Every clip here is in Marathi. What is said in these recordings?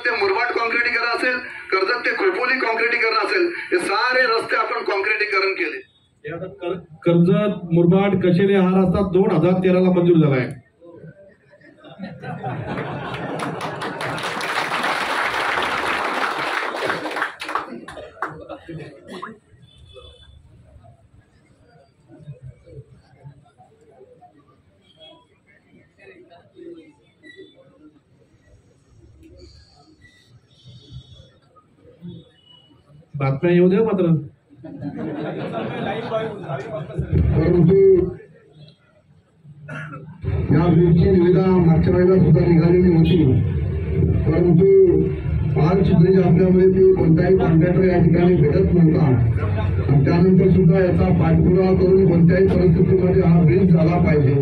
कर्जत ते मुरबाड कॉन्क्रिटीकरण असेल, कर्जत ते खोपोली कॉन्क्रिटीकरण असेल, हे सारे रस्ते आपण कॉन्क्रिटीकरण केले. कर्जत मुरबाड कशेले हा रस्ता 2013 ला मंजूर झालाय. बातम्या येऊ द्या मात्र. परंतु या ब्रिजची निविदा मागच्या वेळेला सुद्धा निघालेली होती, परंतु पाच ब्रिज आपल्यामध्ये ती कोणताही कॉन्ट्रॅक्टर या ठिकाणी भेटत नव्हता. आणि त्यानंतर सुद्धा याचा पाठपुरावा करून कोणत्याही परिस्थितीमध्ये हा ब्रिज झाला पाहिजे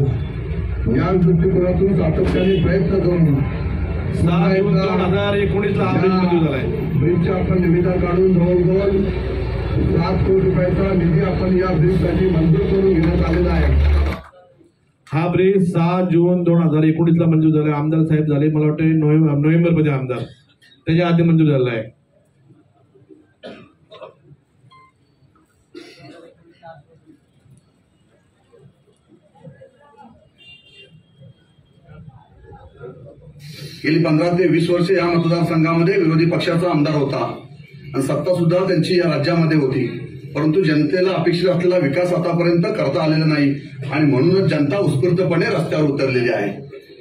या दृष्टिकोनातून सातत्याने प्रयत्न करून 2019 ला मंजूर झालाय. ब्रिजच्या आपण निविदा काढून जवळजवळ 7 कोटी रुपयाचा निधी आपण या ब्रिजसाठी मंजूर करून घेण्यात आलेला आहे. हा ब्रिज 6 जून 2019 ला मंजूर झाला. आमदार साहेब झाले मला वाटते नोव्हेंबर मध्ये आमदार, त्याच्या आधी मंजूर झाला आहे. गेली 15 ते 20 वर्षे या मतदारसंघामध्ये विरोधी पक्षाचा आमदार होता आणि सत्ता सुद्धा त्यांची या राज्यामध्ये होती, परंतु जनतेला अपेक्षित असलेला विकास आतापर्यंत करता आलेला नाही आणि म्हणूनच जनता उत्स्फूर्तपणे रस्त्यावर उतरलेली आहे.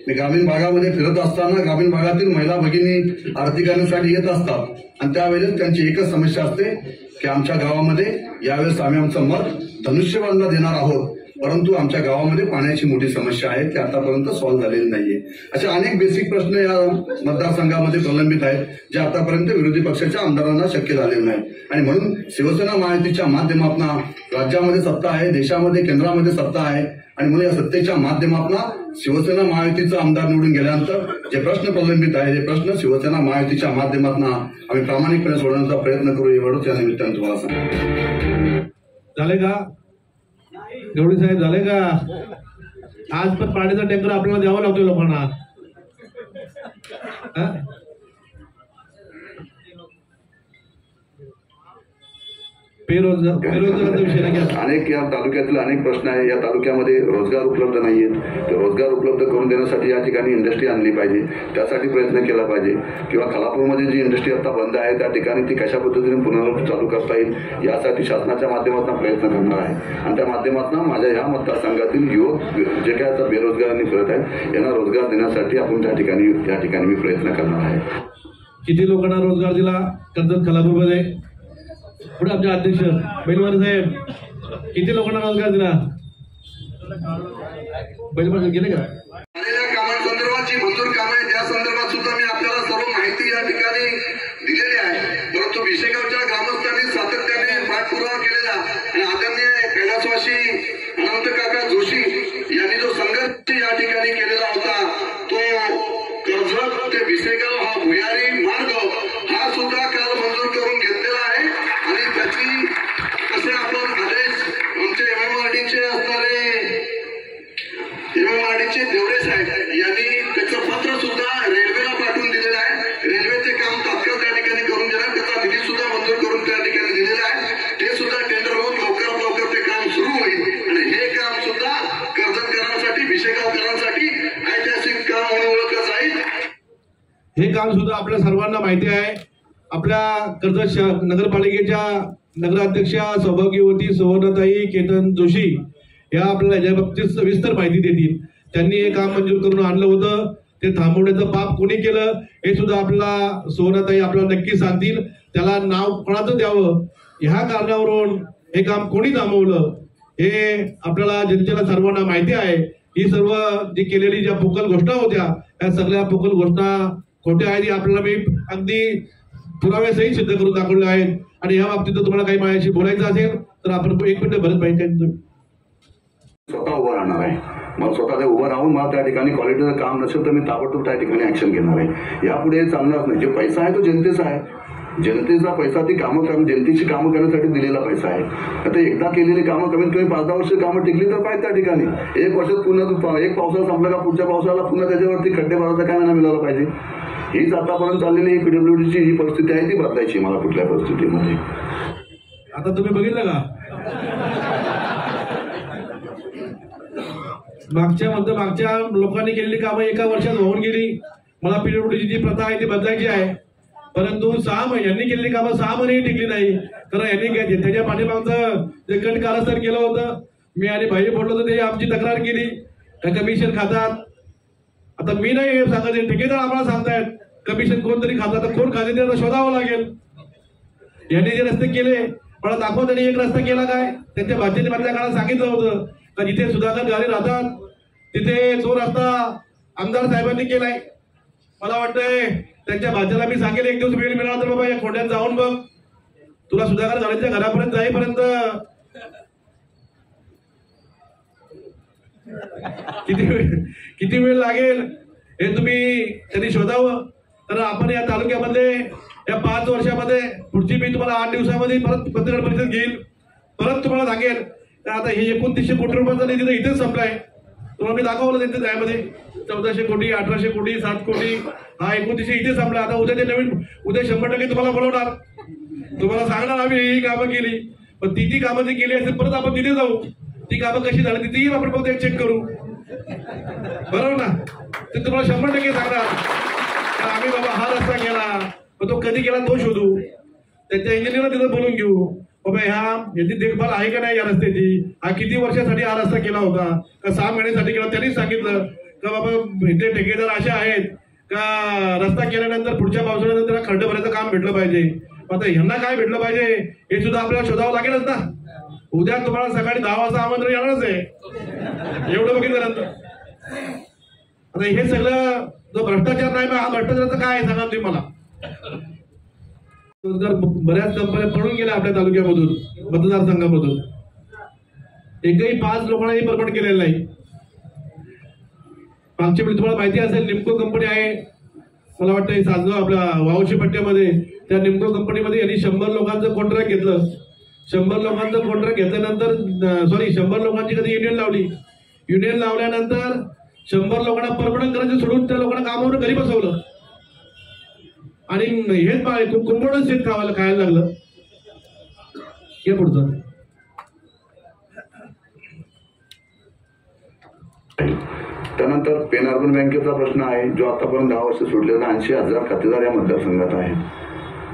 मी ग्रामीण भागामध्ये फिरत असताना ग्रामीण भागातील महिला भगिनी आरती करण्यासाठी येत असतात आणि त्यावेळेस त्यांची एकच समस्या असते की आमच्या गावामध्ये यावेळेस आम्ही आमचं मत धनुष्यबाणला देणार आहोत, परंतु आमच्या गावामध्ये पाण्याची मोठी समस्या आहे ती आतापर्यंत सॉल्व्ह झालेली नाहीये. असे अनेक बेसिक प्रश्न या मतदारसंघामध्ये प्रलंबित आहेत जे आतापर्यंत विरोधी पक्षाच्या आमदारांना शक्य झालेले नाही. आणि म्हणून शिवसेना महायुतीच्या माध्यमातून राज्यामध्ये सत्ता आहे, देशामध्ये केंद्रामध्ये सत्ता आहे आणि म्हणून या सत्तेच्या माध्यमातून शिवसेना महायुतीचा आमदार निवडून गेल्यानंतर जे प्रश्न प्रलंबित आहे ते प्रश्न शिवसेना महायुतीच्या माध्यमातून आम्ही प्रामाणिकपणे सोडवण्याचा प्रयत्न करू एवढंच या निमित्ताने तुम्हाला सांगतो. झाले का गवडी साहेब, झाले का? आज पण पाण्याचा टँकर आपल्याला द्यावा लागतोय लोकांना. बेरोजगाराचा विषय नाही. अनेक या तालुक्यातील अनेक प्रश्न आहे. या तालुक्यामध्ये रोजगार उपलब्ध नाहीयेत, ते रोजगार उपलब्ध करून देण्यासाठी या ठिकाणी इंडस्ट्री आणली पाहिजे, त्यासाठी प्रयत्न केला पाहिजे. किंवा खालापूरमध्ये जी इंडस्ट्री आता बंद आहे त्या ठिकाणी ती कशा पद्धतीने पुनर्वसन चालू करता येईल यासाठी शासनाच्या माध्यमातून प्रयत्न करणार आहे. आणि त्या माध्यमातून माझ्या या मतदारसंघातील युवक जे काय आता बेरोजगारांनी फिरत आहेत यांना रोजगार देण्यासाठी आपण त्या ठिकाणी मी प्रयत्न करणार आहे. किती लोकांना रोजगार दिला कर्जत खालापूरमध्ये? पुढे आमचे अध्यक्ष बैलवार साहेब, किती लोकांना रोजगार दिला? बैलवार गेले का? कामांसंदर्भात जी मंजूर कामं आहे त्या संदर्भात सुद्धा मी आपल्याला सर्व माहिती या ठिकाणी दिलेली आहे, परंतु विशेगावच्या ग्रामस्थांनी सातत्याने पाठपुरावा केलेला आणि आदरणीय कैलासवासी अनंत काका जोशी यांनी जो संघर्ष या ठिकाणी केलेला होता तो कर्जत ते विशेगाव हा भुयारी मार्ग हा सुद्धा काल मंजूर करून घेतलेला आहे. आणि त्याची कसे आपण आदेश आमचे एमएमआरडीचे असणारे एमएमआरडीचे देवरे साहेब यांनी त्याचं पत्र सुद्धा रेल्वेला पाठवून दिलेलं आहे. रेल्वेचे काम तात्काळ त्या ठिकाणी करून देणार, त्याचा निधी सुद्धा मंजूर करून त्या ठिकाणी दिलेला आहे. ते सुद्धा टेंडर होऊन लवकरात लवकर ते काम सुरू होईल आणि हे काम सुद्धा कर्जतकरांसाठी विशेगावकरांसाठी ऐतिहासिक काम म्हणून ओळखलं जाईल. हे काम सुद्धा आपल्या सर्वांना माहिती आहे. आपल्या कर्जत नगरपालिकेच्या नगराध्यक्षा सौभाग्यवती सुवर्णताई केतन जोशी या आपल्याला याच्या बाबतीत सविस्तर माहिती देतील. त्यांनी हे काम मंजूर करून आणलं होतं, ते थांबवण्याचं पाप कोणी केलं हे सुद्धा आपल्याला सुवर्णताई आपल्याला नक्की सांगतील. त्याला नाव कोणाचं द्यावं ह्या कारणावरून हे काम कोणी थांबवलं हे आपल्याला जनतेला सर्वांना माहिती आहे. ही सर्व जी केलेली ज्या पोकळ घोषणा होत्या त्या सगळ्या पोकळ घोषणा खोट्या आहेत, आपल्याला मी अगदी पुराव्यासहित सिद्ध करून दाखवले आहेत. आणि या बाबतीत तुम्हाला काही माझ्याशी बोलायचं असेल तर आपण 1 मिनिट भरत पाहिजे. स्वतः उभं राहणार आहे. मग स्वतः उभं राहून मला त्या ठिकाणी क्वालिटीचं काम नसेल तर मी ताबडतोब त्या ठिकाणी ऍक्शन घेणार आहे. यापुढे चालणार नाही. जे पैसा आहे तो जनतेचा आहे, जनतेचा पैसा ती कामं करून जनतेची कामं करण्यासाठी दिलेला पैसा आहे. आता एकदा केलेली कामं कमीत कमी 5-10 वर्ष कामं टिकली तर पाहिजे त्या ठिकाणी. 1 वर्षात पुन्हा एक पावसाळा संपला का पुढच्या पावसाळ्याला पुन्हा त्याच्यावरती खड्डे भरायचा काय मिळाला पाहिजे. हीच आतापर्यंत चाललेली ही पीडब्ल्यूडीची जी परिस्थिती आहे ती बदलायची मला कुठल्या परिस्थितीमध्ये. आता तुम्ही बघितलं का मागच्या लोकांनी केलेली कामं एका वर्षात होऊन गेली. मला पीडब्ल्यूडीची जी प्रथा आहे ती बदलायची आहे, परंतु 6 महिन्यांनी केलेली कामं 6 महिने टिकली नाही. कारण यांनी त्याच्या पाठीमागचं जे कट कारस्थान केलं होतं, मी आणि भाई बोललो होतो, ते आमची तक्रार केली कमिशन खातात. आता मी नाही सांगत, ठेकेदार आम्हाला सांगतायत कमिशन कोणतरी खातात, तर कोण खाते ते शोधावं लागेल. यांनी जे रस्ते केले मला दाखवा, त्यांनी एक रस्ता केला काय, त्यांच्या भाजपने मधल्या काळात सांगितलं होतं का जिथे सुधाकर गाडी राहतात तिथे तो रस्ता आमदार साहेबांनी केलाय. मला वाटतंय त्यांच्या भाजपला मी सांगेल एक दिवस वेळ मिळाला तर बाबा या खोड्यात जाऊन बघ, तुला सुधाकर गाडीच्या घरापर्यंत जाईपर्यंत किती वेळ लागेल हे तुम्ही त्यांनी शोधावं. तर आपण या तालुक्यामध्ये या 5 वर्षामध्ये पुढची मी तुम्हाला 8 दिवसामध्ये परत पत्रकार परिषद घेईल, परत तुम्हाला सांगेल. तर आता हे 2900 कोटी रुपयाचा निधी तर इथेच संपलाय. तुम्हाला मी दाखवलं त्यांचं त्यामध्ये 1400 कोटी 1800 कोटी 7 कोटी हा 2900 इथे संपला. आता उद्या ते नवीन उद्या 100% तुम्हाला बोलवणार, तुम्हाला सांगणार आम्ही ही कामं केली. पण ती कामं जी केली असेल परत आपण तिथे जाऊ, ती कामं कशी झाली तिथेही आपण फक्त एक चेक करू, बरोबर ना. ते तुम्हाला 100% सांगणार आम्ही बाबा हा रस्ता केला, पण तो कधी केला तो शोधू, त्यांच्या इंजिनियरला तिथं बोलून घेऊ बाबा याची देखभाल आहे का नाही या रस्त्याची, हा किती वर्षासाठी हा रस्ता केला होता का 6 महिन्यासाठी केला. त्यांनीच सांगितलं का बाबा इथे ठेकेदार असे आहेत का रस्ता केल्यानंतर पुढच्या पावसाळ्यानंतर खड्डे भरायचं काम भेटलं पाहिजे. आता ह्यांना काय भेटलं पाहिजे हे सुद्धा आपल्याला शोधावं लागेलच ना. उद्या तुम्हाला सकाळी 10 वाजता आमंत्रण येणारच आहे एवढं बघितल्यानंतर. आता हे सगळं जो भ्रष्टाचार नाही हा भ्रष्टाचाराचं काय आहे सांगा तुम्ही मला. बऱ्याच कंपन्या पळून गेल्या आपल्या तालुक्यामधून मतदारसंघामधून, एकही 5 लोकांनाही परमनंट केलेलं नाही. मागच्या वेळी तुम्हाला माहिती असेल निमको कंपनी आहे मला वाटतं सासगाव आपल्या वावशी पट्ट्यामध्ये, त्या निमको कंपनीमध्ये यांनी 100 लोकांचं कॉन्ट्रॅक्ट घेतलं. 100 लोकांचं कॉन्ट्रॅक्ट घेतल्यानंतर 100 लोकांची कधी युनियन लावली. युनियन लावल्यानंतर 100 लोकांना परमनंट करायचं सोडून त्या लोकांना कामावर घरी बसवलं आणि हेच कुंभोडच शेत खायला लागलं. हे पुढचं त्यानंतर पेन अर्बन बँकेचा प्रश्न आहे जो आतापर्यंत 10 वर्ष सोडलेला. 80,000 खातेदार या मतदारसंघात आहेत.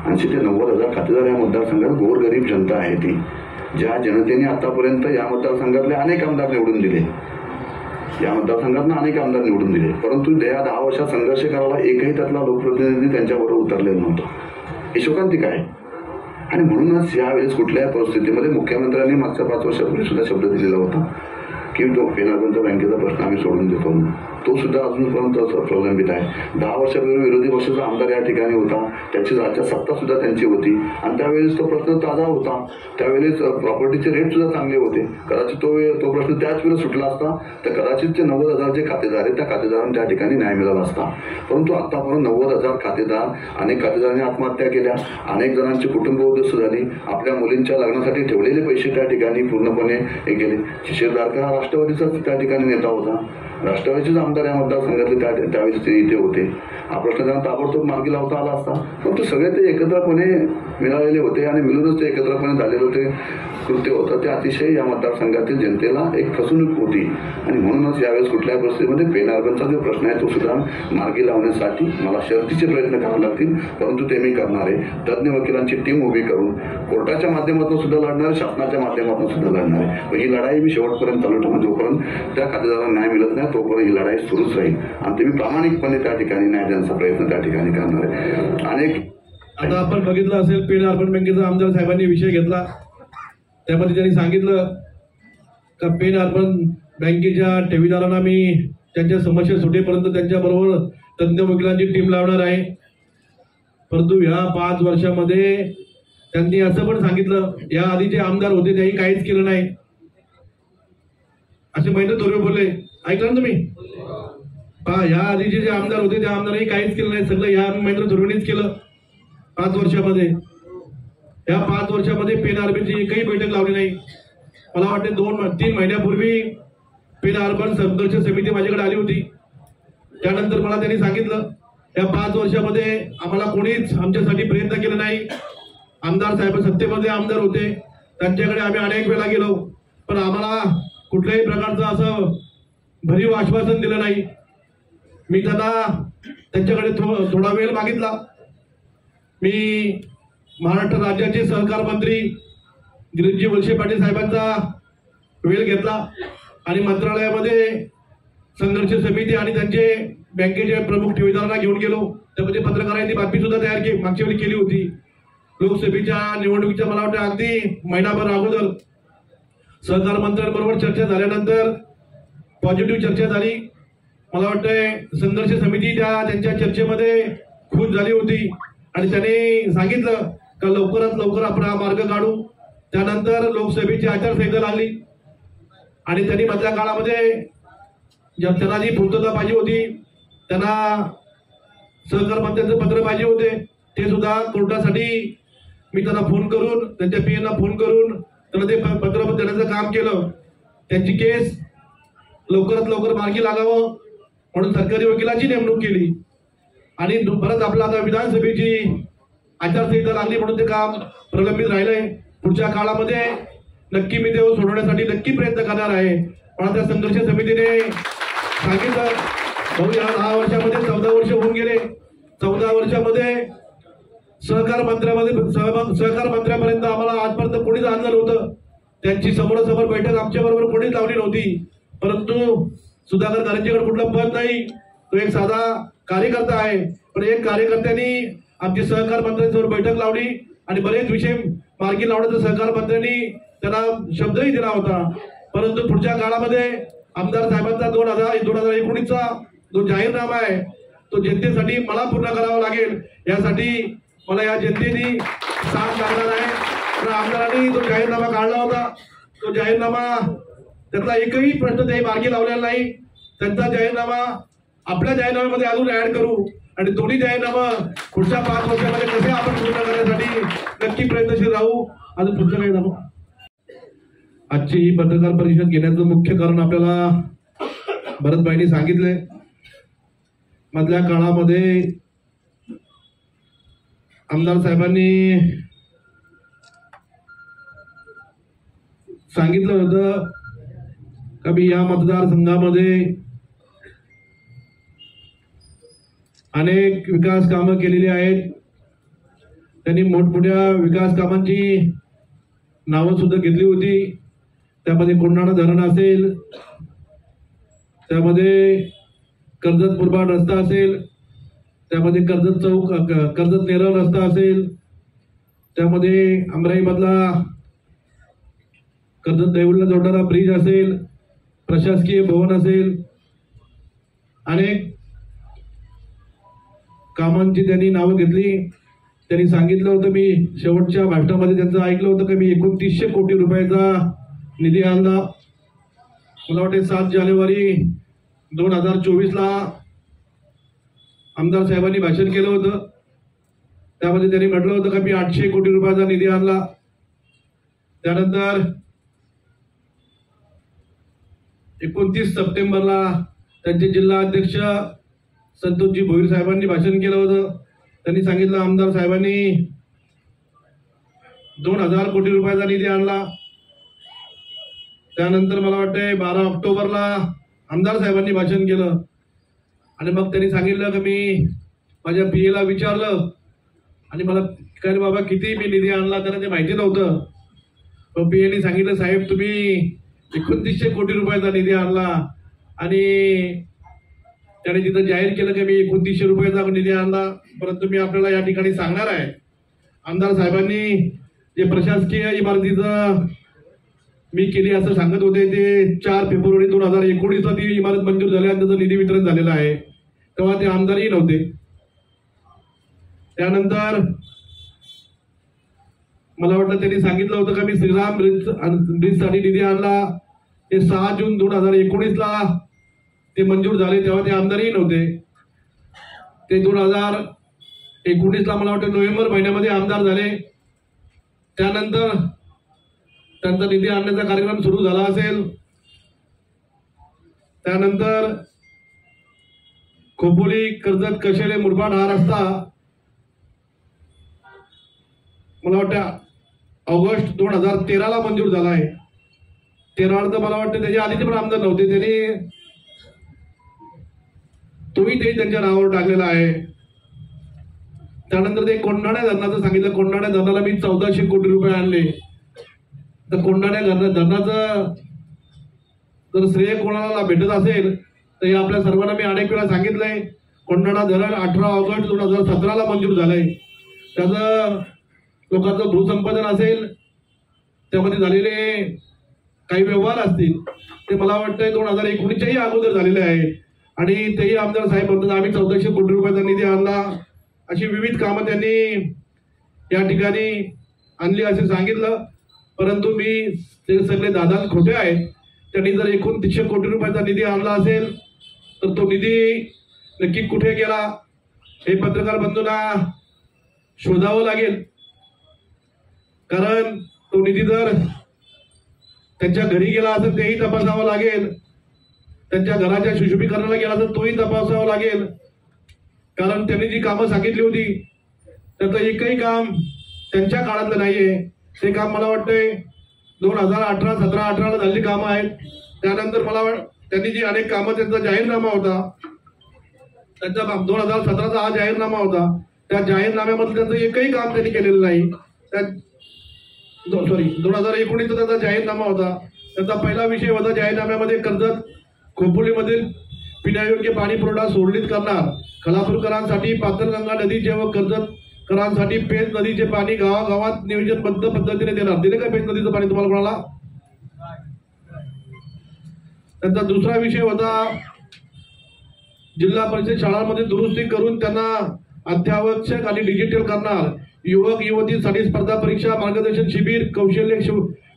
80 ते 90,000 खातेदार या मतदारसंघात गोरगरीब जनता आहे ती, ज्या जनतेने आतापर्यंत या मतदारसंघातले अनेक आमदार निवडून दिले, या मतदारसंघातून अनेक आमदार निवडून दिले, परंतु या 10 वर्षात संघर्ष करायला एकही त्यातला लोकप्रतिनिधी त्यांच्याबरोबर उतरलेला नव्हता. हे शोकांतिक आहे. आणि म्हणूनच यावेळेस कुठल्याही परिस्थितीमध्ये मुख्यमंत्र्यांनी मागच्या 5 वर्षापूर्वी सुद्धा शब्द दिलेला होता की तो पेन अर्बनचा बँकेचा प्रश्न आम्ही सोडून देतो, तो सुद्धा अजूनपर्यंत प्रलंबित आहे. 10 वर्षापूर्वी विरोधी पक्षाचा आमदार या ठिकाणी होता, त्याची राज्यात सत्ता सुद्धा त्यांची होती आणि त्यावेळेस तो प्रश्न ताजा होता. त्यावेळेस प्रॉपर्टीचे रेट सुद्धा चांगले होते. कदाचित तो प्रश्न त्याच वेळेस सुटला असता तर कदाचित ते 90,000 जे खातेदार आहेत त्या खातेदारांना त्या ठिकाणी न्याय मिळाला असता. परंतु आतापर्यंत 90,000 खातेदार, अनेक खातेदारांनी आत्महत्या केल्या, अनेक जणांची कुटुंब उद्ध्वस्त झाली, आपल्या मुलींच्या लग्नासाठी ठेवलेले पैसे त्या ठिकाणी पूर्णपणे हे गेले. शिशिरदारकर हा राष्ट्रवादीचाच त्या ठिकाणी नेता होता, राष्ट्रवादीचेच आमदार या मतदारसंघातले त्यावेळेस ते इथे होते. हा प्रश्न त्यांना ताबडतोब मार्गी लावता आला असता, परंतु सगळे ते एकत्रपणे मिळालेले होते आणि मिळूनच ते एकत्रपणे झालेलं ते कृत्य होतं. ते अतिशय या मतदारसंघातील जनतेला एक फसवणूक होती आणि म्हणूनच यावेळेस कुठल्याही परिस्थितीमध्ये पेन अर्बनचा जो प्रश्न आहे तो सुद्धा मार्गी लावण्यासाठी मला शर्थीचे प्रयत्न करावे लागतील, परंतु ते मी करणार आहे. तज्ज्ञ वकिलांची टीम उभी करून कोर्टाच्या माध्यमातून सुद्धा लढणार आहे, शासनाच्या माध्यमातून सुद्धा लढणार आहे. पण ही लढाई मी शेवटपर्यंत चालू ठेवणार. जोपर्यंत त्या खातेदारांना न्याय मिळत नाही तोपर्यंत ही लढाई सुरूच राहील आणि ते मी प्रामाणिकपणे त्या ठिकाणी न्याय देण्याचा प्रयत्न त्या ठिकाणी करणार आहे. अनेक आता आपण बघितलं असेल पेन अर्बन बँकेचा आमदार साहेबांनी विषय घेतला, त्यामध्ये त्यांनी सांगितलं का पेन अर्बन बँकेच्या ठेवीदारांना मी त्यांच्या समस्या सुटेपर्यंत त्यांच्याबरोबर तज्ज्ञ वकिलांची टीम लावणार आहे. परंतु ह्या 5 वर्षामध्ये त्यांनी असं पण सांगितलं या आधीचे आमदार होते त्यांनी काहीच केलं नाही असे महेंद्र थोरवे बोलले. ऐकलं ना तुम्ही? या आधीचे जे आमदार होते त्या आमदारांनी काहीच केलं नाही, सगळं या महेंद्र थोरवेनीच केलं 5 वर्षामध्ये. या 5 वर्षामध्ये पेन अर्बनची एकही बैठक लावली नाही. मला वाटते 2-3 महिन्यापूर्वी पेन अर्बन संघर्ष समिती माझ्याकडे आली होती. त्यानंतर मला त्यांनी सांगितलं या 5 वर्षामध्ये आम्हाला कोणीच आमच्यासाठी प्रयत्न केला नाही. आमदार साहेब सत्तेमध्ये आमदार होते, त्यांच्याकडे आम्ही अनेक वेळा गेलो, पण आम्हाला कुठल्याही प्रकारचं असं भरीव आश्वासन दिलं नाही. मी त्यांच्याकडे थोडा वेळ मागितला. मी महाराष्ट्र राज्याचे सहकार मंत्री गिरीशजी वळसे पाटील साहेबांचा वेळ घेतला आणि मंत्रालयामध्ये संघर्ष समिती आणि त्यांचे बँकेचे प्रमुख ठेवीदारांना घेऊन गेलो. त्यामध्ये पत्रकारांनी बातमी सुद्धा तयार मागच्या वेळी केली होती. लोकसभेच्या निवडणुकीच्या मला वाटतं अगदी महिनाभर अगोदर सहकार मंत्र्यांबरोबर चर्चा झाल्यानंतर पॉझिटिव्ह चर्चा झाली. मला वाटतंय संघर्ष समिती त्यांच्या चर्चेमध्ये खुश झाली होती आणि त्यांनी सांगितलं का लवकरात लवकर आपण हा मार्ग काढू. त्यानंतर लोकसभेची आचारसंहिता लागली आणि त्यांनी मधल्या काळामध्ये त्यांना जी पूर्तता पाहिजे होती, त्यांना सहकार मंत्र्यांचं पत्र पाहिजे होते, ते सुद्धा कोर्टासाठी मी त्यांना फोन करून त्यांच्या पीएना फोन करून त्यांना ते पत्र देण्याचं काम केलं. त्यांची केस लवकरात लवकर मार्गी लागावं म्हणून सरकारी वकिलाची नेमणूक केली आणि परत आपलं आता विधानसभेची आचारसंहिता लागली म्हणून ते काम प्रलंबित राहिलंय. पुढच्या काळामध्ये नक्की मी ते सोडवण्यासाठी नक्की प्रयत्न करणार आहे. पण आता संघर्ष समितीने सांगितलं भाऊ या 10 वर्षामध्ये 14 वर्ष होऊन गेले. 14 वर्षामध्ये सहकार मंत्र्यापर्यंत आम्हाला आजपर्यंत कोणीच आणलं नव्हतं. त्यांची समोरासमोर बैठक आमच्या बरोबर कोणीच लावली नव्हती. परंतु सुधाकर कारंजेकर कुठलं पद नाही, तो एक साधा कार्यकर्ता आहे. पण एक कार्यकर्त्यांनी आमची सहकार मंत्र्यांसमोर बैठक लावली आणि बरेच विषय मार्गी लावण्याचा सहकार मंत्र्यांनी त्यांना शब्दही दिला होता. परंतु पुढच्या काळामध्ये आमदार साहेबांचा 2019चा जो जाहीरनामा आहे तो जनतेसाठी मला पूर्ण करावा लागेल. यासाठी मला या जनतेने साथ लागणार आहे. तर आमदारांनी जो जाहीरनामा काढला होता तो जाहीरनामा त्यातला एकही प्रश्न ते मार्गी लावलेला नाही. त्यांचा जाहीरनामा आपल्या जाहीरनाम्यामध्ये अजून ऍड करू आणि दोन्ही जाहीरनामा पुढच्या 5 वर्षामध्ये कसे आपण पूर्ण करण्यासाठी नक्की प्रयत्नशील राहू. अजून पुढचं काही जाणू. आजची ही पत्रकार परिषद घेण्याचं मुख्य कारण आपल्याला भरतभाईंनी सांगितलंय. मधल्या काळामध्ये आमदार साहेबांनी सांगितलं होतं का मी या मतदारसंघामध्ये अनेक विकास कामं केलेली आहेत. त्यांनी मोठमोठ्या विकास कामांची नावं सुद्धा घेतली होती. त्यामध्ये कोंढाणा धरण असेल, त्यामध्ये कर्जत मुरबाड रस्ता असेल, त्यामध्ये कर्जत चौक कर्जत नेरळ रस्ता असेल, त्यामध्ये अमराईमधला कर्जत देऊळला जोडणारा ब्रिज असेल, प्रशासकीय भवन असेल, अनेक कामांची त्यांनी नावं घेतली. त्यांनी सांगितलं होतं, मी शेवटच्या भाषणामध्ये त्यांचं ऐकलं होतं की मी 2900 कोटी रुपयाचा निधी आणला. मला वाटते 7 जानेवारी 2024ला आमदार साहेबांनी भाषण केलं होतं. त्यामध्ये त्यांनी म्हटलं होतं की मी 800 कोटी रुपयाचा निधी आणला. त्यानंतर 29 सप्टेंबरला त्यांचे जिल्हा अध्यक्ष संतोषजी भोईर साहेबांनी भाषण केलं होतं. त्यांनी सांगितलं आमदार साहेबांनी 2000 कोटी रुपयाचा निधी आणला. त्यानंतर मला वाटतंय 12 ऑक्टोबरला आमदार साहेबांनी भाषण केलं आणि मग त्यांनी सांगितलं की मी माझ्या पीएला विचारलं आणि मला काय बाबा किती मी निधी आणला त्यांना ते माहिती नव्हतं. पण पीएने सांगितलं साहेब तुम्ही 2900 कोटी रुपयाचा निधी आणला आणि त्याने तिथं जाहीर केलं की मी 2900 रुपयाचा निधी आणला. परंतु मी आपल्याला या ठिकाणी सांगणार आहे आमदार साहेबांनी जे प्रशासकीय इमारतीचं मी केली असं सांगत होते ते 4 फेब्रुवारी 2019ला ती इमारत मंजूर झाली आणि त्याचं निधी वितरण झालेलं आहे. तेव्हा ते आमदारही नव्हते. त्यानंतर मला वाटतं त्यांनी सांगितलं होतं का मी श्रीराम ब्रिजसाठी निधी आणला. ते 6 जून 2019ला ते मंजूर झाले. तेव्हा ते आमदारही नव्हते. ते 2019ला मला वाटतं नोव्हेंबर महिन्यामध्ये आमदार झाले. त्यानंतर त्यांचा निधी आणण्याचा कार्यक्रम सुरू झाला असेल. त्यानंतर खोपोली कर्जत कशेले मुरबाड हा रस्ता मला वाटतं ऑगस्ट 2013ला मंजूर झाला आहे. 13 तर मला वाटतं त्याच्या आधीचे पण आमदार नव्हते, त्यांनी तोही ते त्यांच्या नावावर टाकलेला आहे. त्यानंतर ते कोंढाण्या धरणाचं सांगितलं. कोंढाण्या धरणाला मी 1400 कोटी रुपये आणले. तर कोंढाण्या धरणाचं जर श्रेय कोणाला भेटत असेल तर हे आपल्या सर्वांना मी अनेक वेळा सांगितलंय. कोंढाणा धरण 18 ऑगस्ट 2017ला मंजूर झालंय. त्याचं लोकांचं भूसंपादन असेल, त्यामध्ये झालेले काही व्यवहार असतील ते मला वाटतंय 2019च्याही अगोदर झालेले आहे. आणि तेही आमदार साहेब म्हणतात आम्ही 1400 कोटी रुपयाचा निधी आणला. अशी विविध कामं त्यांनी या ठिकाणी आणली असे सांगितलं. परंतु मी ते सगळे दादा खोटे आहेत. त्यांनी जर 2900 कोटी रुपयाचा निधी आणला असेल तर तो निधी नक्की कुठे गेला हे पत्रकार बंधूंना शोधावं लागेल. कारण तो निधी जर त्यांच्या घरी गेला असेल तेही तपासावं लागेल. त्यांच्या घराच्या सुशोभीकरणाला गेला तर तोही तपासावं लागेल. कारण त्यांनी जी कामं सांगितली होती त्याचं एकही काम त्यांच्या काळातलं नाहीये. ते काम मला वाटतंय 2018, 17, 18ला झालेली कामं आहेत. त्यानंतर मला त्यांनी जी अनेक कामं, त्यांचा जाहीरनामा होता, त्यांचा 2017चा हा जाहीरनामा होता. त्या जाहीरनाम्यामध्ये त्यांचं एकही काम त्यांनी केलेलं नाही. 2019चा त्यांचा जाहीरनामा होता. त्यांचा पहिला विषय होता जाहीरनाम्यामध्ये कर्जत खोपोलीमधील पिण्यायोग्य पाणी पुरवठा सुरळीत करणार. खलापूरकरांसाठी पातळगंगा नदीचे व कर्जतकरांसाठी पेंच नदीचे पाणी गावागावात नियोजनबद्ध पद्धतीने देणार. दिले का पेंच नदीचं पाणी तुम्हाला कोणाला? त्यांचा दुसरा विषय होता जिल्हा परिषद शाळांमध्ये दुरुस्ती करून त्यांना अत्यावश्यक आणि डिजिटल करणार. युवक युवतींसाठी स्पर्धा परीक्षा मार्गदर्शन शिबिर कौशल्य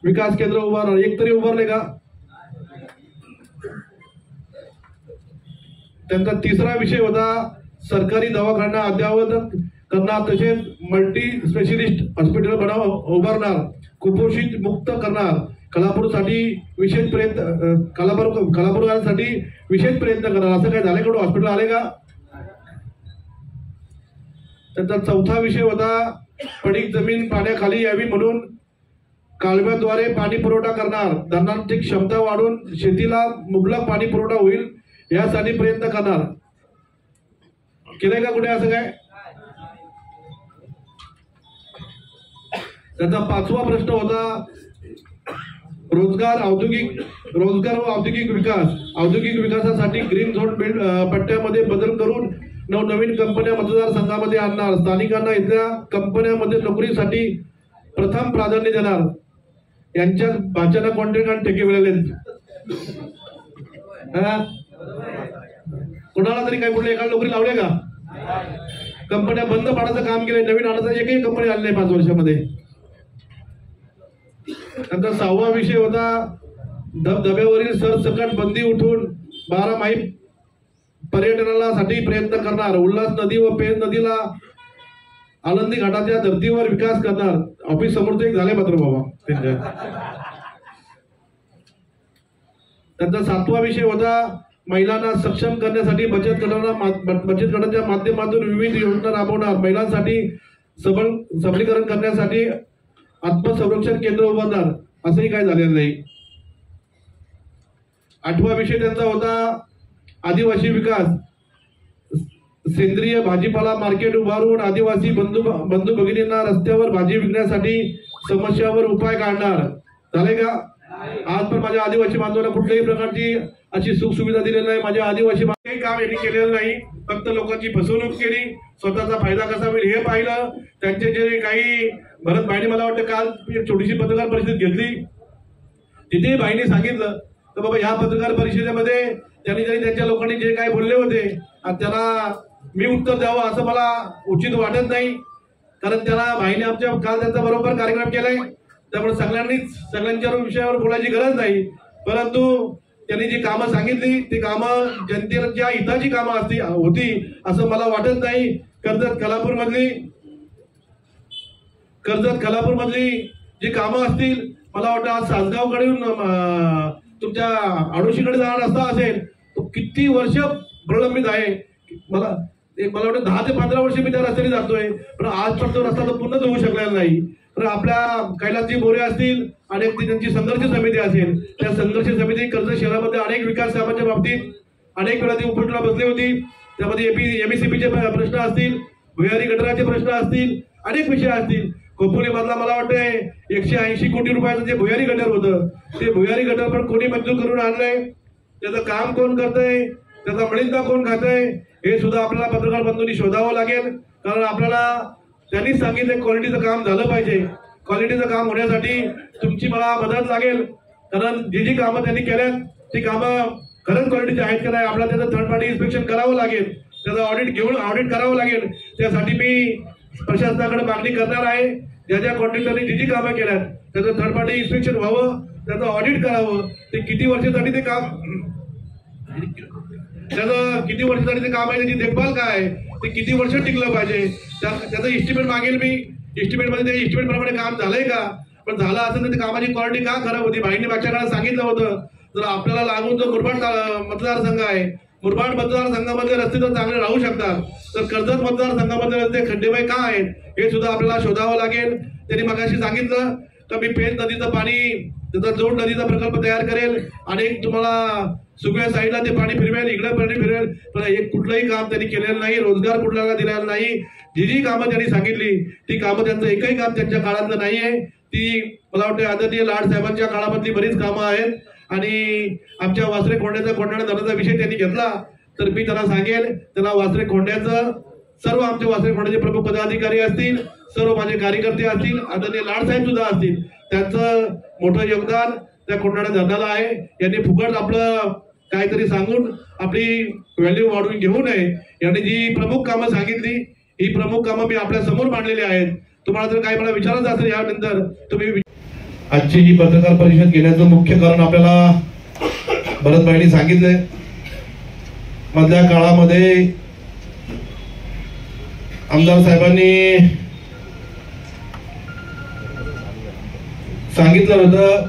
विकास केंद्र उभारणार. एक तरी उभारले का? त्यांचा तिसरा विषय होता सरकारी दवाखाना अद्ययावत करणार, तसेच मल्टी स्पेशलिस्ट हॉस्पिटल उभारणार, कुपोषित मुक्त करणार, खलापूरसाठी विशेष प्रयत्न खलापूरकरांसाठी विशेष प्रयत्न करणार. असं काय झालं का? हॉस्पिटल आले का? त्यांचा चौथा विषय होता पडीक जमीन पाण्याखाली यावी म्हणून कालव्याद्वारे पाणी पुरवठा करणार. धरणांची क्षमता वाढून शेतीला मुबलक पाणी पुरवठा होईल यासाठी प्रयत्न करणार. केलंय का कुठे असं काय? त्याचा पाचवा प्रश्न होता रोजगार व औद्योगिक विकास. औद्योगिक विकासासाठी ग्रीन झोन पट्ट्यामध्ये बदल करून नवनवीन कंपन्या मतदारसंघामध्ये आणणार. स्थानिकांना इथल्या कंपन्यांमध्ये नोकरीसाठी प्रथम प्राधान्य देणार. यांच्या भाच्याला कॉन्ट्रॅक्ट आणि ठेके मिळाले. कोणाला तरी काय कुठल्या एका नोकरी लावल्या का? कंपन्या बंद पाडायचं काम केलंय. नवीन आणायचं एकही कंपनी आली नाही 5 वर्षामध्ये. नंतर 6वा विषय होता धबधब्यावरील सरसकट बंदी उठून 12 माही पर्यटनासाठी प्रयत्न करणार. उल्हास नदी व पेंच नदीला आनंदी घाटाच्या धर्तीवर विकास करणार. ऑफिस समोरच एक झाले मात्र बाबा. त्यांचा 7वा विषय होता महिलांना सक्षम करण्यासाठी बचत गटाच्या माध्यमातून विविध योजना राबवणार. महिलांसाठी सबलीकरण करण्यासाठी आत्मसंरक्षण केंद्र उभारणार. असंही काय झालेलं नाही. 8वा विषय त्यांचा होता आदिवासी विकास. सेंद्रिय भाजीपाला मार्केट उभारून आदिवासी बंधू भगिनींना रस्त्यावर भाजी विकण्यासाठी समस्यावर उपाय काढणार. झाले का? आज पण माझ्या आदिवासी बांधवांना कुठल्याही प्रकारची अशी सुख सुविधा दिलेली नाही. माझ्या आदिवासी काही काम यांनी केलेलं नाही. फक्त लोकांची फसवणूक केली. स्वतःचा फायदा कसा होईल हे पाहिलं. त्यांचे जे काही भरत भाईने मला वाटतं काल एक छोटीशी पत्रकार परिषद घेतली. तिथे भाईने सांगितलं तर बाबा ह्या पत्रकार परिषदेमध्ये त्यांनी त्यांच्या लोकांनी जे काही बोलले होते त्याला मी उत्तर द्यावं असं मला उचित वाटत नाही. कारण त्याला भाईने आमच्या काल त्यांचा बरोबर कार्यक्रम केलाय. त्यामुळे सगळ्यांच्या विषयावर बोलायची गरज नाही. परंतु त्यांनी जी कामं सांगितली ती कामं जनतेच्या हिताची कामं होती असं मला वाटत नाही. कर्जत खलापूर मधली जी कामं असतील, मला वाटतं आज सासगावकडून तुमच्या आडोशीकडे जाणार रस्ता असेल तो किती वर्ष प्रलंबित आहे. मला वाटतं 10 ते 15 वर्ष मी त्या रस्त्याने जातोय, पण आज पण तो रस्ता तर पूर्णच होऊ शकलेला नाही. तर आपल्या कैलासजी मोरे असतील, अनेक त्यांची संघर्ष समिती असेल, त्या संघर्ष समिती कर्जत शहरामध्ये अनेक विकास कामाच्या बाबतीत अनेक वेळा ती उपोषणाला बसली होती. त्यामध्ये एमएससीबीचे प्रश्न असतील, भुयारी गटाराचे प्रश्न असतील, अनेक विषय असतील. खोपोली मधला मला वाटतंय 180 कोटी रुपयाचं जे भुयारी गटार होतं, ते भुयारी गटार पण कोणी मंजूर करून आणलंय, त्याचं काम कोण करतंय, त्याचा मळिंदा कोण खातंय, हे सुद्धा आपल्याला पत्रकार बंधूंनी शोधावं लागेल. कारण आपल्याला त्यांनीच सांगितलं क्वालिटीचं काम झालं पाहिजे. क्वालिटीचं काम होण्यासाठी तुमची मला मदत लागेल. कारण जी कामं त्यांनी केल्यात ती कामं खरंच क्वालिटीची आहेत का नाही, आपल्याला त्याचं थर्ड पार्टी इन्स्पेक्शन करावं लागेल, त्याचं ऑडिट करावं लागेल. त्यासाठी मी प्रशासनाकडे मागणी करणार आहे, ज्या कॉन्ट्रॅक्टरने जी कामं केल्यात त्याचं थर्ड पार्टी इन्स्पेक्शन व्हावं, त्याचं ऑडिट करावं. ते किती वर्षासाठी ते काम, त्याचं किती वर्षासाठी ते काम आहे, त्याची देखभाल काय आहे, ते किती वर्ष टिकलं पाहिजे, त्याचं इस्टिमेट मागेल मी. इस्टिमेटमध्ये ते इस्टिमेट प्रमाणे काम झालंय का, पण झालं असेल तर कामाची क्वालिटी का खराब होती. भाईंनी मागच्या काळात सांगितलं होतं, जर आपल्याला लागून जो मुरबाड मतदारसंघ आहे, मुरबाड मतदारसंघामध्ये रस्ते तर चांगले राहू शकतात, तर कर्जत मतदारसंघामध्ये रस्ते खड्डेमय का आहेत हे सुद्धा आपल्याला शोधावं लागेल. त्यांनी मगाशी सांगितलं तर मी पेंच नदीचं पाणी, त्याचा जोड नदीचा प्रकल्प तयार करेल आणि तुम्हाला सगळ्या साईडला ते पाणी फिरवेल, इकडे पाणी फिरवेल, पण एक कुठलंही काम त्यांनी केलेलं नाही, रोजगार कुठल्याला दिलेला नाही. जी कामं त्यांनी सांगितली ती कामं त्यांचं एकही काम त्यांच्या काळातलं नाहीये. ती मला वाटतं आदरणीय लाड साहेबांच्या काळामधली बरीच कामं आहेत. आणि आमच्या वासरे खोंड्याचा कोंढाणा धरणाचा विषय त्यांनी घेतला तर मी त्यांना सांगेल, त्याला वासरे खोंड्याचं सर्व आमचे वासरे खोंड्याचे प्रमुख पदाधिकारी असतील, सर्व माझे कार्यकर्ते असतील, आदरणीय लाड साहेब सुद्धा असतील, त्यांचं मोठं योगदान त्या कोंढाणा धरणाला आहे. यांनी फुकट आपलं काहीतरी सांगून आपली व्हॅल्यू वाढवून घेऊ नये. यांनी जी प्रमुख कामं सांगितली ही प्रमुख कामं मी आपल्या समोर मांडलेली आहेत. तुम्हाला जर काही मला विचारायचं असेल यानंतर तुम्ही. आजची ही पत्रकार परिषद घेण्याचं मुख्य कारण आपल्याला भरतभाईंनी सांगितलंय. मधल्या काळामध्ये आमदार साहेबांनी सांगितलं होतं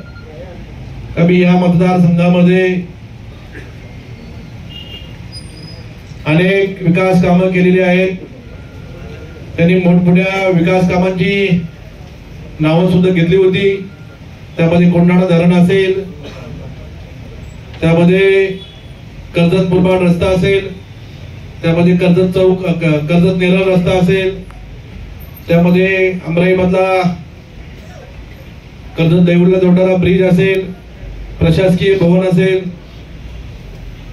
का मी या मतदारसंघामध्ये अनेक विकास कामं केलेली आहेत. त्यांनी मोठमोठ्या विकास कामांची नावं सुद्धा घेतली होती. त्यामध्ये कोंढाणा धरण असेल, त्यामध्ये कर्जत मुरबाड रस्ता असेल, त्यामध्ये कर्जत चौक कर्जत नेरळ रस्ता असेल, त्यामध्ये अमराई मधला कर्जत देवळीला जोडणारा ब्रिज असेल, प्रशासकीय भवन असेल,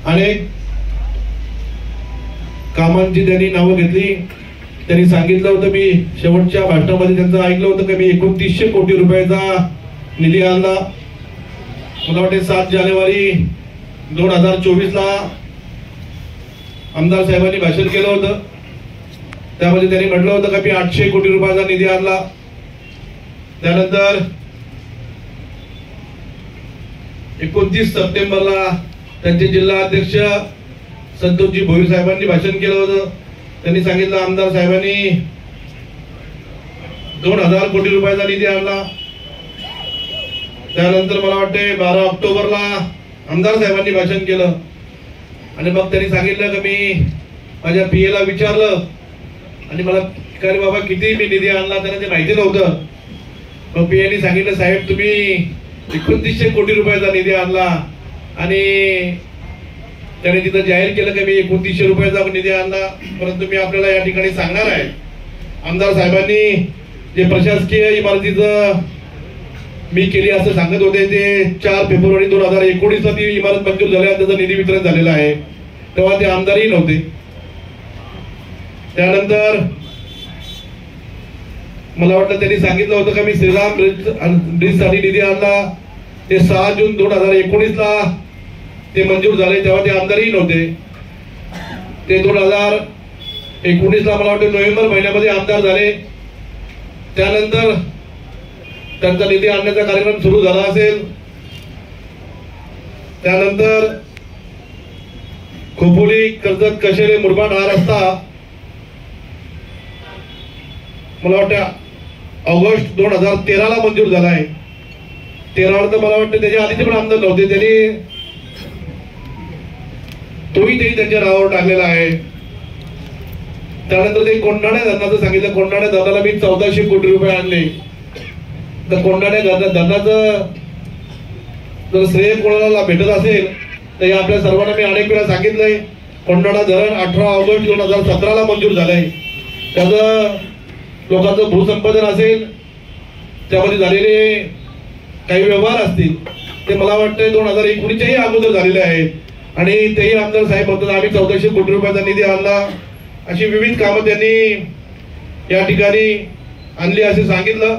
अनेक कामांची त्यांनी नावं घेतली. त्यांनी सांगितलं होतं, मी शेवटच्या भाषणामध्ये त्यांचं ऐकलं होतं की मी 2900 कोटी रुपयाचा निधी आणला. मला वाटते 7 जानेवारी 2024ला आमदार साहेबांनी भाषण केलं होतं. त्यामध्ये त्यांनी म्हटलं होतं की मी 800 कोटी रुपयाचा निधी आणला. त्यानंतर 29 सप्टेंबरला त्यांचे जिल्हा अध्यक्ष संतोषजी भोईर साहेबांनी भाषण केलं होतं. त्यांनी सांगितलं आमदार साहेबांनी 2000 कोटी रुपयाचा निधी आणला. त्यानंतर मला वाटते 12 ऑक्टोबरला आमदार साहेबांनी भाषण केलं आणि मग त्यांनी सांगितलं की मी माझ्या पीएला विचारलं आणि मला अरे बाबा किती मी निधी आणला, त्यांना ते माहिती नव्हतं. मग पीएने सांगितलं साहेब तुम्ही 2900 कोटी रुपयाचा निधी आणला आणि त्याने तिथं जाहीर केलं की मी 2900 रुपयाचा निधी आणला. परंतु मी आपल्याला या ठिकाणी सांगणार आहे, आमदार साहेबांनी जे प्रशासकीय इमारतीचं मी केली असं सांगत होते ते 4 फेब्रुवारी 2019ला ती इमारत मंजूर झाली आणि त्याचं निधी वितरण झालेलं आहे. तेव्हा ते आमदारही नव्हते. त्यानंतर मला वाटतं त्यांनी सांगितलं होतं की मी श्रीराम ब्रिजसाठी निधी आणला. ते 6 जून 2019ला ते मंजूर झाले, तेव्हा ते आमदारही नव्हते. ते 2019ला मला वाटतं नोव्हेंबर महिन्यामध्ये आमदार झाले. त्यानंतर त्यांचा निधी आणण्याचा कार्यक्रम सुरू झाला असेल. त्यानंतर खोपोली कर्जत कशेरे मुरबाड हा रस्ता मला वाटतं ऑगस्ट 2013ला मंजूर झाला आहे. 13 तर मला वाटतं त्याच्या आधीचे पण आमदार नव्हते, त्यांनी तोही त्यांच्या नावावर टाकलेला आहे. त्यानंतर ते कोंढाणे धरणाचं सांगितलं. कोंढाणे धरणाला मी 1400 कोटी रुपये आणले. तर कोंढाणे धरणाचं जर श्रेय कोणाला भेटत असेल तर आपल्या सर्वांना मी अनेक वेळा सांगितलंय. कोंढाणा धरण 18 ऑगस्ट 2017 मंजूर झालंय. त्याचं लोकांचं भूसंपादन असेल, त्यामध्ये झालेले काही व्यवहार असतील ते मला वाटतं 2019च्याही अगोदर झालेले आहेत आणि तेही आमदार साहेब म्हणतात आम्ही 1400 कोटी रुपयाचा निधी आणला. अशी विविध कामं त्यांनी या ठिकाणी आणली असे सांगितलं.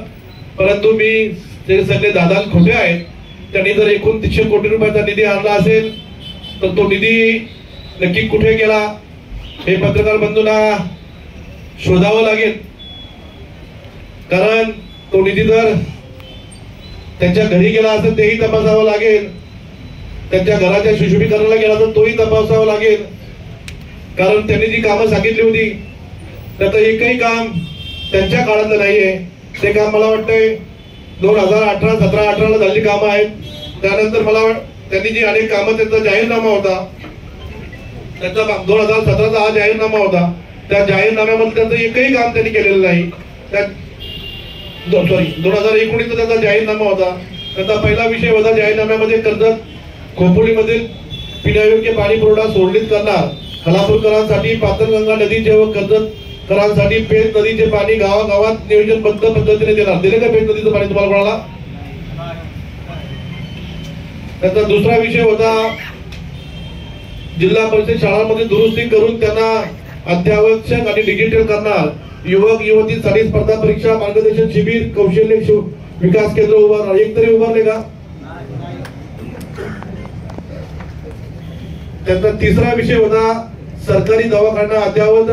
परंतु मी ते सगळे दादा खोटे आहेत. त्यांनी जर 2900 कोटी रुपयाचा निधी आणला असेल तर तो निधी नक्की कुठे गेला हे पत्रकार बंधूंना शोधावं लागेल. कारण तो निधी जर त्यांच्या घरी गेला असेल तेही तपासावं लागेल. त्यांच्या घराच्या सुशोभीकरणाला गेला तर तोही तपासावं लागेल. कारण त्यांनी जी कामं सांगितली होती त्याचं एकही काम त्यांच्या काळातलं नाहीये. ते काम मला वाटतंय 2017-18 झालेली कामं आहेत. त्यानंतर मला त्यांनी जी अनेक कामं, त्यांचा जाहीरनामा होता, त्यांचा 2017चा हा जाहीरनामा होता, त्या जाहीरनाम्यामध्ये त्यांचं एकही काम त्यांनी केलेलं नाही. 2019चा त्यांचा जाहीरनामा होता. त्यांचा पहिला विषय होता जाहीरनाम्यामध्ये कर्जत खोपोलीमधील पिण्यायोग्य पाणी पुरवठा सोडणीत करणार, खालापूरकरांसाठी पातळगंगा नदीचे व कर्जतकरांसाठी पेज नदीचे पाणी गावागावात नियोजनबद्ध पद्धतीने देणार. दिले का पेज नदीचं पाणी तुम्हाला कोणाला? त्यांचा दुसरा विषय होता जिल्हा परिषद शाळांमध्ये दुरुस्ती करून त्यांना अत्यावश्यक आणि डिजिटल करणार. युवक युवतींसाठी स्पर्धा परीक्षा मार्गदर्शन शिबिर, कौशल्य विकास केंद्र उभारणार. एक तरी उभारले का? त्यांचा तिसरा विषय होता सरकारी दवाखाना अद्ययावत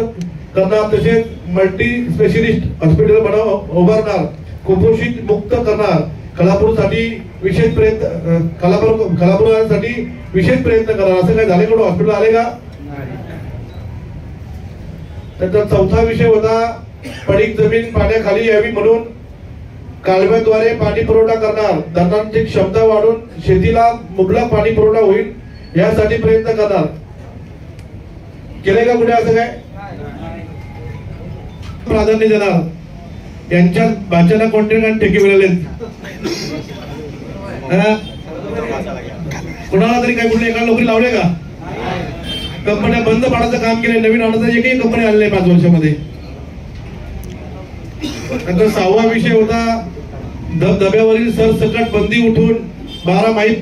करणार, तसेच मल्टी स्पेशलिस्ट हॉस्पिटल उभारणार, कुपोषित मुक्त करणार, खालापूरसाठी विशेष प्रयत्न, खालापूरसाठी विशेष प्रयत्न करणार. असं काय झाले? कुठं हॉस्पिटल आले का? त्यांचा चौथा विषय होता पडीक जमीन पाण्याखाली यावी म्हणून कालव्याद्वारे पाणी पुरवठा करणार, धरणांची क्षमता वाढून शेतीला मुबलक पाणी पुरवठा होईल यासाठी प्रयत्न करणार. केले का कुठे असं काय? प्राधान्य देणार. यांच्या भाच्याला कॉन्ट्रॅक्ट ठेके मिळाले. कुणाला तरी काय कुठल्या एका नोकरी लावले का? कंपन्या बंद पाडायचं काम केलंय. नवीन आणायचं एकही कंपनी आणली 5 वर्षामध्ये. नंतर 6वा विषय होता धबधब्यावरील सरसकट बंदी उठून 12 माईल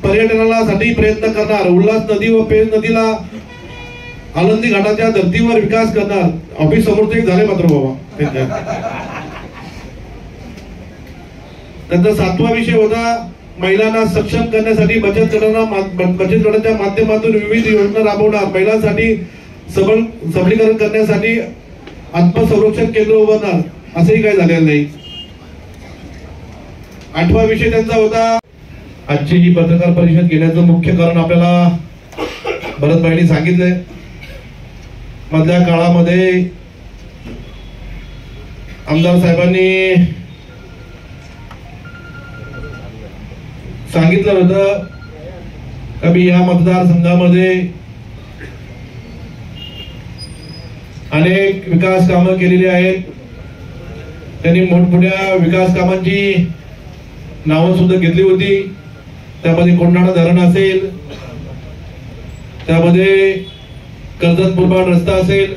पर्यटनासाठी प्रयत्न करणार, उल्हास नदी व पेज नदीला आनंदी घाटाच्या धर्तीवर विकास करणार. ऑफिस समोर एक झाले मात्र बाबा. त्यांचा 7वा विषय होता महिलांना सक्षम करण्यासाठी बचत गटाच्या माध्यमातून विविध योजना राबवणार, महिलांसाठी सबलीकरण करण्यासाठी आत्मसंरक्षण केंद्र उभारणार. असंही काही झालेलं नाही. 8वा विषय त्यांचा होता आजची ही पत्रकार परिषद घेण्याचं मुख्य कारण आपल्याला भरतभाईंनी सांगितलंय. मधल्या काळामध्ये आमदार साहेबांनी सांगितलं होतं की मी या मतदारसंघामध्ये अनेक विकास कामं केलेली आहेत. त्यांनी मोठमोठ्या विकास कामांची नावं सुद्धा घेतली होती. त्यामध्ये कोंढाणा धरण असेल, त्यामध्ये कर्जत मुरबाड रस्ता असेल,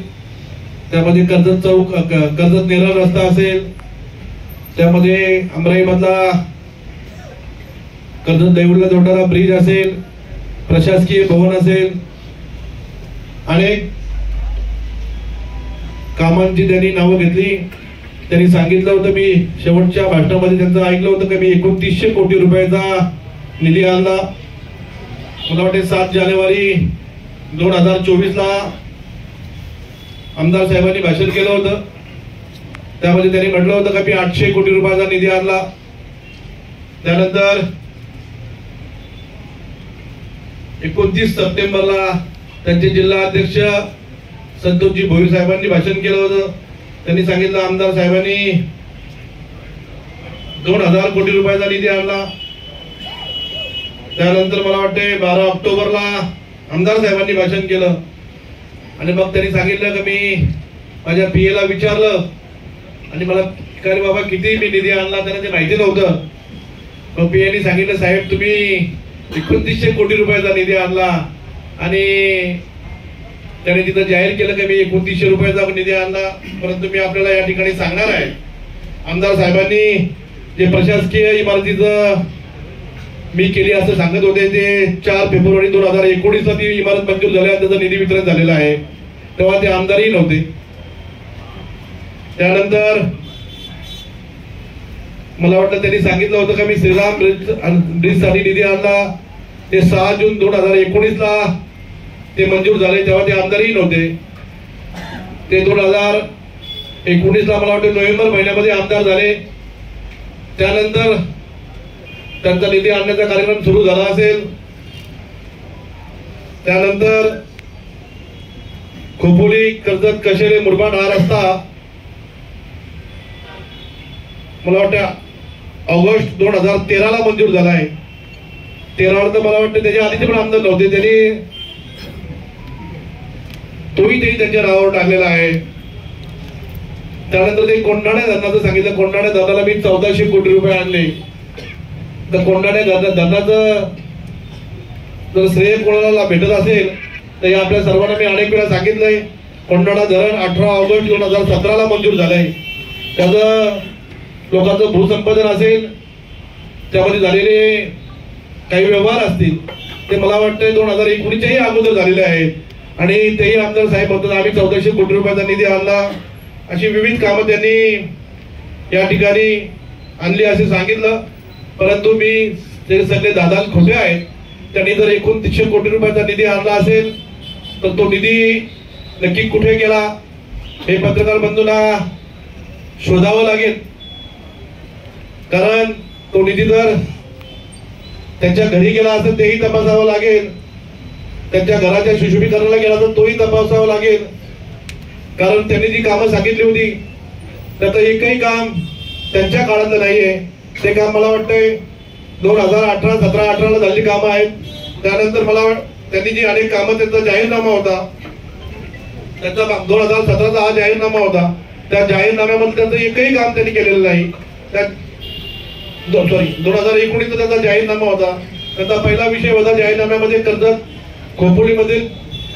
त्यामध्ये कर्जत चौक कर्जत नेरळ रस्ता असेल, त्यामध्ये अमराई मधला कर्जत देवळीला जोडणारा ब्रिज असेल, प्रशासकीय भवन असेल, अनेक कामांची त्यांनी नावं घेतली. त्यांनी सांगितलं होतं, मी शेवटच्या भाषणामध्ये त्यांचं ऐकलं होतं की मी 2900 कोटी रुपयाचा निधी आणला. मला वाटते 7 जानेवारी 2024ला आमदार साहेबांनी भाषण केलं होतं. त्यामध्ये त्यांनी म्हटलं होतं की मी 800 कोटी रुपयाचा निधी आणला. त्यानंतर 29 सप्टेंबरला त्यांचे जिल्हा अध्यक्ष संतोषजी भोईर साहेबांनी भाषण केलं होतं. त्यांनी सांगितलं आमदार साहेबांनी 2000 कोटी रुपयाचा निधी आणला. त्यानंतर मला वाटते 12 ऑक्टोबरला आमदार साहेबांनी भाषण केलं आणि मग त्यांनी सांगितलं की मी माझ्या पीएला विचारलं आणि मला काय बाबा किती मी निधी आणला त्यांना ते माहिती नव्हतं. मग पीएने सांगितलं साहेब तुम्ही 2900 कोटी रुपयाचा निधी आणला आणि त्याने तिथं जाहीर केलं की मी 2900 रुपयाचा निधी आणला. परंतु मी आपल्याला या ठिकाणी सांगणार आहे आमदार साहेबांनी जे प्रशासकीय इमारतीचं मी केली असं सांगत होते ते 4 फेब्रुवारी 2019 ती इमारत मंजूर झाली त्याचं निधी वितरण झालेलं आहे. तेव्हा ते आमदारही नव्हते. त्यानंतर मला वाटतं त्यांनी सांगितलं होतं की मी श्रीराम ब्रिज साठी निधी आणला ते 6 जून 2019 ला ते मंजूर झाले. तेव्हा ते आमदारही नव्हते. ते 2019 ला मला वाटतं नोव्हेंबर महिन्यामध्ये आमदार झाले. त्यानंतर त्यांचा निधी आणण्याचा कार्यक्रम सुरू झाला असेल. त्यानंतर खोपोली कर्जत कशेरे मुरबाड हा रस्ता मला वाटतं ऑगस्ट 2013 ला मंजूर झाला आहे. 13 तर मला वाटतं त्याच्या आधीचे पण आमदार नव्हते त्यांनी तोही त्यांच्या नावावर टाकलेला आहे. त्यानंतर ते कोंढाणे धरणाचं सांगितलं. कोंढाणे धरणाला मी 1400 कोटी रुपये आणले. तर कोंढाणे धरणाचं जर श्रेय कोणाला भेटत असेल तर हे आपल्या सर्वांना मी अनेक वेळा सांगितलंय. कोंढाणा धरण 18 ऑगस्ट 2017 ला मंजूर झालंय. त्याचं लोकांचं भूसंपादन असेल त्यामध्ये झालेले काही व्यवहार असतील ते मला वाटतं 2019च्याही अगोदर झालेले आहेत आणि तेही आमदार साहेब म्हणतात आम्ही 1400 कोटी रुपयाचा निधी आणला. अशी विविध कामं त्यांनी या ठिकाणी आणली असे सांगितलं. परंतु मी ते सगळे दादा खोटे आहेत. त्यांनी जर 2900 कोटी रुपयाचा निधी आणला असेल तर तो निधी नक्की कुठे गेला हे पत्रकार बंधूंना शोधावं लागेल. कारण तो निधी जर त्यांच्या घरी गेला असेल तेही तपासावं लागेल. त्यांच्या घराच्या सुशोभीकरणाला गेला तर तोही तपासावं लागेल. कारण त्यांनी जी कामं सांगितली होती त्याचं एकही काम त्यांच्या काळातलं नाहीये. ते काम मला वाटतंय 2017-18 ला झालेली कामं आहेत. त्यानंतर मला त्यांनी जी अनेक कामं त्यांचा जाहीरनामा होता त्यांचा 2017चा हा जाहीरनामा होता. त्या जाहीरनाम्यामध्ये त्यांचं एकही काम त्यांनी केलेलं नाही. 2019 त्यांचा जाहीरनामा होता. त्यांचा पहिला विषय होता जाहीरनाम्यामध्ये कर्जत खोपोलीमधील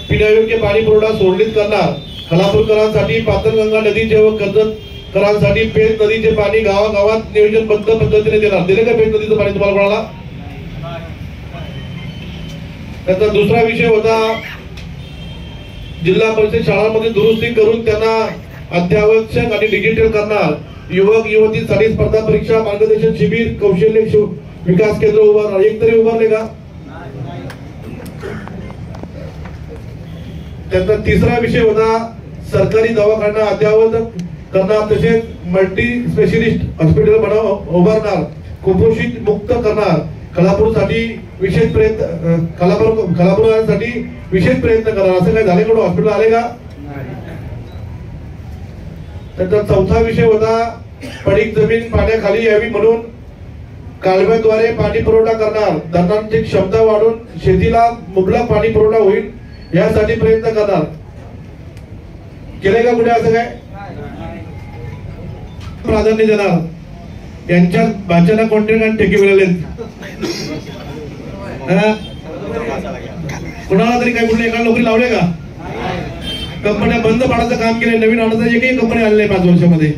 पिण्यायोग्य पाणी पुरवठा सोडणीत करणार. खालापूरकरांसाठी पातळगंगा नदीचे व कर्जतकरांसाठी पेंच नदीचे पाणी गावागावात नियोजनबद्ध पद्धतीने देणार. दिले का पेंच नदीचं पाणी तुम्हाला कोणाला? त्याचा दुसरा विषय होता जिल्हा परिषद शाळांमध्ये दुरुस्ती करून त्यांना अत्यावश्यक आणि डिजिटल करणार. युवक युवतींसाठी स्पर्धा परीक्षा मार्गदर्शन शिबिर कौशल्य विकास केंद्र उभारणार. एक तरी उभारले का? त्याचा तिसरा विषय होता सरकारी दवाखाना अद्ययावत करणार तसेच मल्टी स्पेशलिस्ट हॉस्पिटल उभारणार. कुपोषित मुक्त करणार. खालापूरसाठी विशेष प्रयत्न खालापूरसाठी विशेष प्रयत्न करणार. असं काय झाले का? हॉस्पिटल आले का? त्याचा चौथा विषय होता पडीक जमीन पाण्याखाली यावी म्हणून कालव्याद्वारे पाणी पुरवठा करणार. धरणांची क्षमता वाढून शेतीला मुबलक पाणी पुरवठा होईल यासाठी प्रयत्न करणार. केले का कुठे असं काय? प्राधान्य देणार. यांच्या भाच्याला कॉन्ट्रॅक्ट आणि ठेके मिळाले. कुणाला तरी काय कुठल्या एका नोकरी लावले का? कंपन्या बंद पाडायचं काम केलं. नवीन आणायचं एकही कंपनी आली नाही 5 वर्षामध्ये.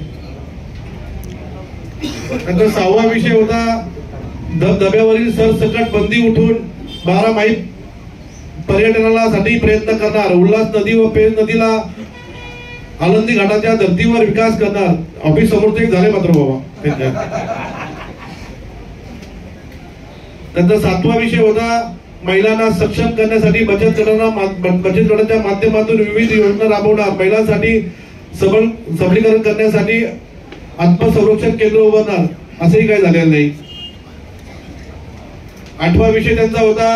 नंतर 6वा विषय होता धबधब्यावरील सरसकट बंदी उठून 12 माही पर्यटनाला साठी प्रयत्न करणार. उल्हास नदी व पेंच नदीला आनंदी घाटाच्या धर्तीवर विकास करणार. ऑफिस समोर ते झाले मात्र बाबा. नंतर 7वा विषय होता महिलांना सक्षम करण्यासाठी बचत गटाच्या माध्यमातून विविध योजना राबवणार. महिलांसाठी सबलीकरण करण्यासाठी आत्मसंरक्षण केंद्र उभारणार. असंही काही झालेलं नाही. 8वा विषय त्यांचा होता